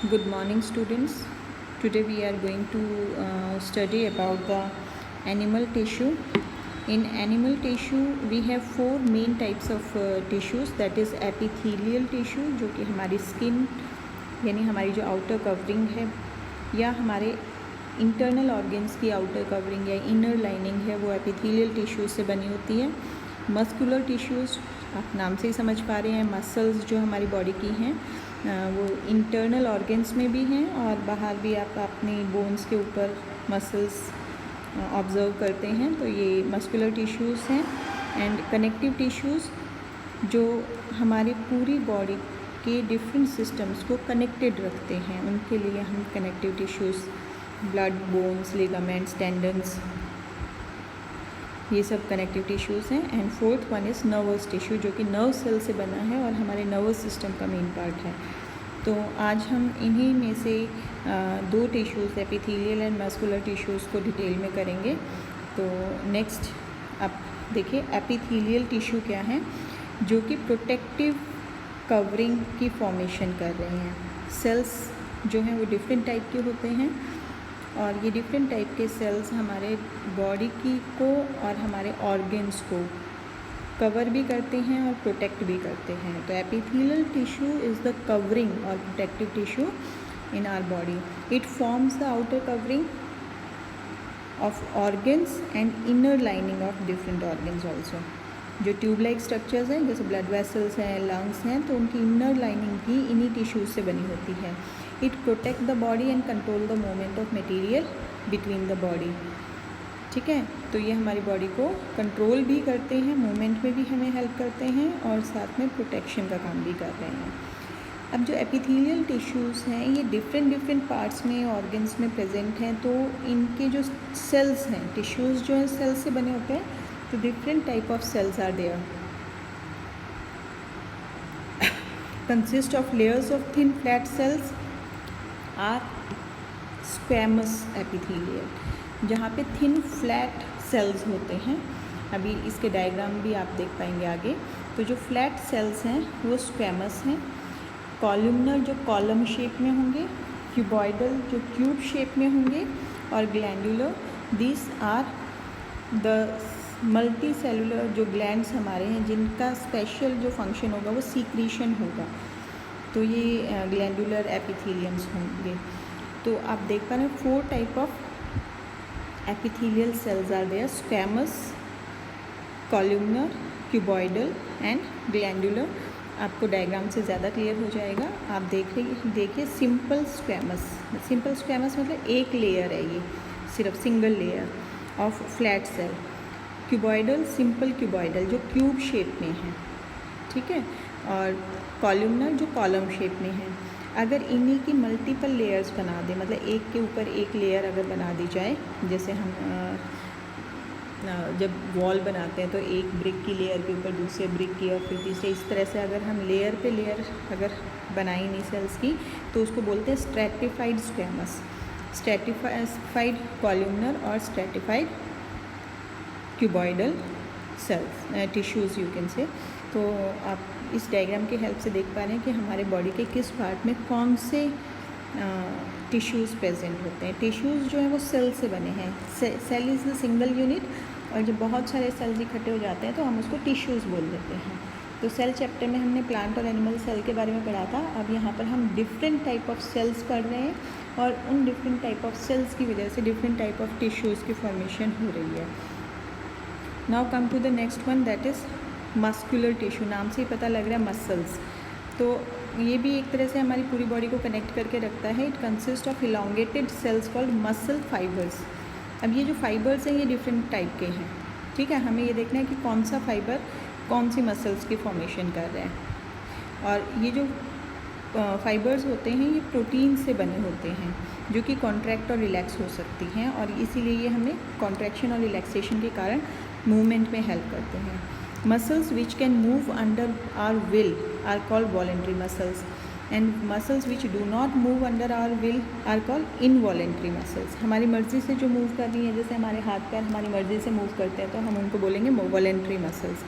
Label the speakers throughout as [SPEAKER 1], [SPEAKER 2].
[SPEAKER 1] Good morning, students. Today we are going to study about the animal tissue. In animal tissue, we have four main types of tissues. That is epithelial tissue, जो कि हमारी skin यानी हमारी जो outer covering है या हमारे internal organs की आउटर कवरिंग या इनर लाइनिंग है, वो एपिथेलियल टिश्यूज से बनी होती है। मस्कुलर टिश्यूज़, आप नाम से ही समझ पा रहे हैं, मसल्स जो हमारी बॉडी की हैं वो इंटरनल ऑर्गन्स में भी हैं और बाहर भी आप अपनी बोन्स के ऊपर मसल्स ऑब्ज़र्व करते हैं, तो ये मस्कुलर टिश्यूज़ हैं। एंड कनेक्टिव टिश्यूज़ जो हमारी पूरी बॉडी के डिफरेंट सिस्टम्स को कनेक्टेड रखते हैं, उनके लिए हम connective tissues, blood, bones, ligaments, tendons, ये सब कनेक्टिव टिश्यूज़ हैं। And fourth one is nervous tissue, जो कि नर्व सेल से बना है और हमारे नर्वस सिस्टम का मेन पार्ट है। तो आज हम इन्हीं में से दो tissues, epithelial and muscular tissues को डिटेल में करेंगे। तो नेक्स्ट आप देखिए, एपिथेलियल टिश्यू क्या है, जो कि प्रोटेक्टिव कवरिंग की फॉर्मेशन कर रहे हैं। सेल्स जो हैं वो डिफरेंट टाइप के होते हैं और ये डिफरेंट टाइप के सेल्स हमारे बॉडी की को और हमारे ऑर्गन्स को कवर भी करते हैं और प्रोटेक्ट भी करते हैं। तो epithelial tissue is the covering और protective tissue in our body. It forms the outer covering of organs and inner lining of different organs also. जो ट्यूब लाइक स्ट्रक्चर्स हैं, जैसे ब्लड वेसल्स हैं, लंग्स हैं, तो उनकी इनर लाइनिंग भी इन्हीं टिश्यूज से बनी होती है। It protect the body and control the movement of material between the body. ठीक है, तो ये हमारी बॉडी को कंट्रोल भी करते हैं, मूवमेंट में भी हमें हेल्प करते हैं और साथ में प्रोटेक्शन का काम भी कर रहे हैं। अब जो एपिथेलियल टिश्यूज़ हैं, ये डिफरेंट पार्ट्स में, ऑर्गन्स में प्रेजेंट हैं, तो इनके जो सेल्स हैं, टिश्यूज़ जो हैं सेल्स से बने होते हैं, तो different type of cells are there. Consist of layers of thin flat cells are squamous epithelial, जहाँ पे थिन फ्लैट सेल्स होते हैं। अभी इसके डायग्राम भी आप देख पाएंगे आगे। तो जो फ्लैट सेल्स हैं वो स्क्वैमस हैं। कॉलमनर जो कॉलम शेप में होंगे, क्यूबॉइडल जो क्यूब शेप में होंगे, और glandular, this are the multi cellular जो ग्लैंड्स हमारे हैं, जिनका स्पेशल जो फंक्शन होगा वो सीक्रीशन होगा, तो ये ग्लैंडुलर एपिथेलियम्स होंगे। तो आप देख पा रहे हैं 4 type of epithelial cells are there, squamous, columnar, cuboidal and glandular. आपको डायग्राम से ज़्यादा क्लियर हो जाएगा। आप देखिए सिंपल स्क्वैमस। सिंपल स्क्वैमस मतलब एक लेयर है, ये सिर्फ single layer of flat cell. Cuboidal, simple cuboidal जो क्यूब शेप में है, ठीक है, और कॉलमनर जो कॉलम शेप में है। अगर इन्हीं की मल्टीपल लेयर्स बना दें, मतलब एक के ऊपर एक लेयर अगर बना दी जाए, जैसे हम जब वॉल बनाते हैं तो एक ब्रिक की लेयर के ऊपर दूसरे ब्रिक की और फिर तीसरे, इस तरह से अगर हम लेयर पे लेयर अगर बनाई नहीं सेल्स की, तो उसको बोलते हैं स्ट्रैटिफाइड स्क्वैमस, स्ट्रैटिफाइड कॉलमनर और stratified cuboidal cells tissues you can say. तो आप इस डायग्राम की हेल्प से देख पा रहे हैं कि हमारे बॉडी के किस पार्ट में कौन से टिश्यूज़ प्रेजेंट होते हैं। टिश्यूज़ जो हैं वो सेल से बने हैं। Cell is the single unit, और जब बहुत सारे सेल्स इकट्ठे हो जाते हैं तो हम उसको टिश्यूज़ बोल देते हैं। तो सेल चैप्टर में हमने प्लांट और एनिमल सेल के बारे में पढ़ा था। अब यहाँ पर हम डिफरेंट टाइप ऑफ सेल्स पढ़ रहे हैं और उन डिफरेंट टाइप ऑफ सेल्स की वजह से डिफरेंट टाइप ऑफ टिश्यूज़ की फॉर्मेशन हो रही है। Now come to the next one, that is muscular tissue. नाम से ही पता लग रहा है मसल्स, तो ये भी एक तरह से हमारी पूरी बॉडी को कनेक्ट करके रखता है। It consist of elongated cells called muscle fibres. अब ये जो फाइबर्स हैं ये डिफरेंट टाइप के हैं, ठीक है। हमें ये देखना है कि कौन सा फाइबर कौन सी मसल्स की फॉर्मेशन कर रहे हैं। और ये जो फाइबर्स होते हैं ये प्रोटीन से बने होते हैं, जो कि कॉन्ट्रैक्ट और रिलैक्स हो सकती हैं, और इसीलिए ये हमें कॉन्ट्रैक्शन और रिलैक्सेशन के कारण मूवमेंट में हेल्प करते हैं। Muscles which can move under our will are called voluntary muscles, and muscles which do not move under our will are called involuntary muscles. हमारी मर्ज़ी से जो मूव कर रही हैं, जैसे हमारे हाथ पैर हमारी मर्ज़ी से मूव करते हैं, तो हम उनको बोलेंगे वॉलेंट्री मसल्स।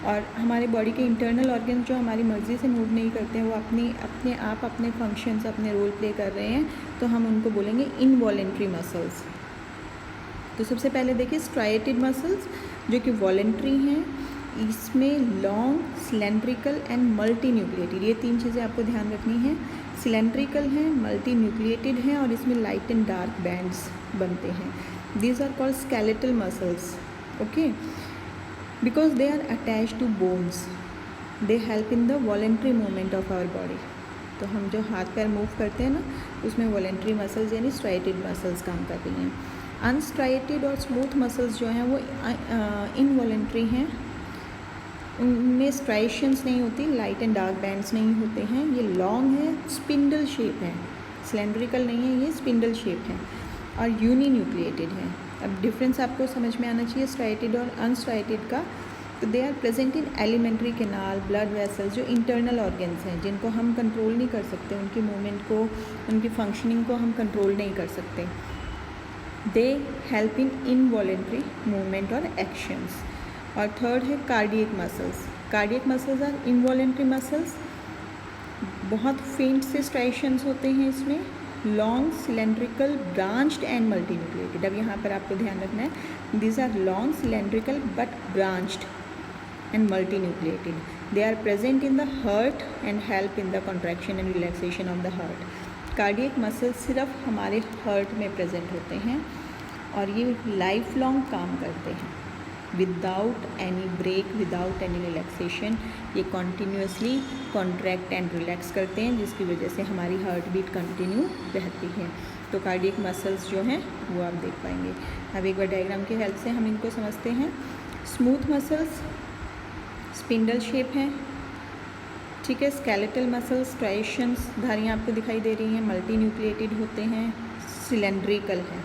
[SPEAKER 1] और हमारे बॉडी के इंटरनल ऑर्गन्स जो हमारी मर्ज़ी से मूव नहीं करते हैं, वो अपने आप अपने फंक्शंस, अपने रोल प्ले कर रहे हैं, तो हम उनको बोलेंगे इनवॉलेंट्री मसल्स। तो सबसे पहले देखिए स्ट्राइएटेड मसल्स जो कि वॉलेंट्री हैं, इसमें long, cylindrical and multi nucleated, ये 3 चीज़ें आपको ध्यान रखनी है। सिलेंड्रिकल हैं, मल्टी न्यूक्लिएटेड हैं और इसमें लाइट एंड डार्क बैंड्स बनते हैं। These are called skeletal muscles, okay, because they are attached to bones, they help in the voluntary movement of our body. तो हम जो हाथ पैर मूव करते हैं ना, उसमें वॉलेंट्री मसल्स यानी स्ट्राइएटेड मसल्स काम कर रही हैं। अनस्ट्राइएटेड और स्मूथ मसल्स जो हैं वो इनवॉलेंट्री हैं, उनमें स्ट्राइशंस नहीं होती, लाइट एंड डार्क बैंड्स नहीं होते हैं। ये लॉन्ग है, स्पिंडल शेप है, सिलेंड्रिकल नहीं है, ये स्पिंडल शेप है और यूनी न्यूक्लिएटेड है। अब डिफरेंस आपको समझ में आना चाहिए स्ट्राइएटेड और अनस्ट्राइएटेड का। तो they are present in alimentary canal, blood vessels, जो इंटरनल ऑर्गन्स हैं जिनको हम कंट्रोल नहीं कर सकते, उनकी मूवमेंट को, उनकी फंक्शनिंग को हम कंट्रोल नहीं कर सकते। They help in involuntary movement और एक्शंस। और थर्ड है cardiac muscles. Cardiac muscles are involuntary muscles, बहुत फेंट से स्ट्राइशंस होते हैं इसमें, long, cylindrical, branched and multi nucleated. अब यहाँ पर आपको ध्यान रखना है, these are long, cylindrical but branched and multi nucleated. They are present in the heart and help in the contraction and relaxation of the heart. Cardiac muscles सिर्फ हमारे heart में प्रेजेंट होते हैं और ये लाइफ लॉन्ग काम करते हैं without any break, without any relaxation. ये कॉन्टीन्यूसली कॉन्ट्रैक्ट एंड रिलैक्स करते हैं, जिसकी वजह से हमारी हार्ट बीट कंटिन्यू रहती है। तो कार्डियक मसल्स जो हैं वो आप देख पाएंगे। अब एक बार डायग्राम की हेल्प से हम इनको समझते हैं। स्मूथ मसल्स स्पिंडल शेप हैं, ठीक है। स्केलेटल मसल्स स्ट्राइशंस धारियाँ आपको दिखाई दे रही हैं, मल्टी न्यूक्लिएटेड होते हैं, सिलेंड्रिकल हैं,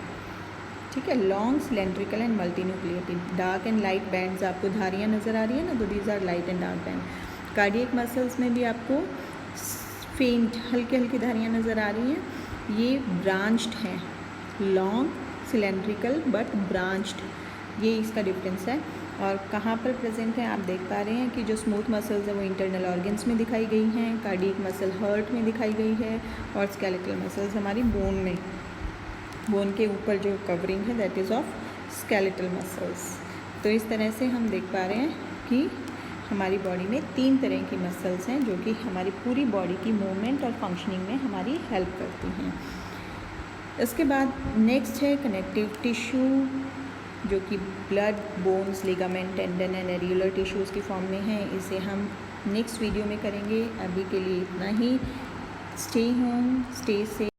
[SPEAKER 1] ठीक है, long, cylindrical and multi nucleated. Dark and light bands आपको धारियाँ नज़र आ रही है ना, तो these are light and dark band. Cardiac muscles में भी आपको फेंट, हल्की हल्की धारियाँ नज़र आ रही हैं, ये ब्रांच्ड हैं, लॉन्ग, सिलेंड्रिकल बट ब्रांच्ड, ये इसका डिफरेंस है। और कहाँ पर प्रेजेंट है आप देख पा रहे हैं कि जो स्मूथ मसल्स है वो इंटरनल ऑर्गन्स में दिखाई गई हैं, कार्डियक मसल हार्ट में दिखाई गई है और स्केलेटल मसल्स हमारी बोन में, बोन के ऊपर जो कवरिंग है that is of skeletal muscles. तो इस तरह से हम देख पा रहे हैं कि हमारी बॉडी में 3 तरह की मसल्स हैं जो कि हमारी पूरी बॉडी की मूवमेंट और फंक्शनिंग में हमारी हेल्प करती हैं। इसके बाद नेक्स्ट है कनेक्टिव टिश्यू, जो कि blood, bones, ligament, tendon and areolar tissues की फॉर्म में है। इसे हम नेक्स्ट वीडियो में करेंगे। अभी के लिए इतना ही। Stay home, stay safe.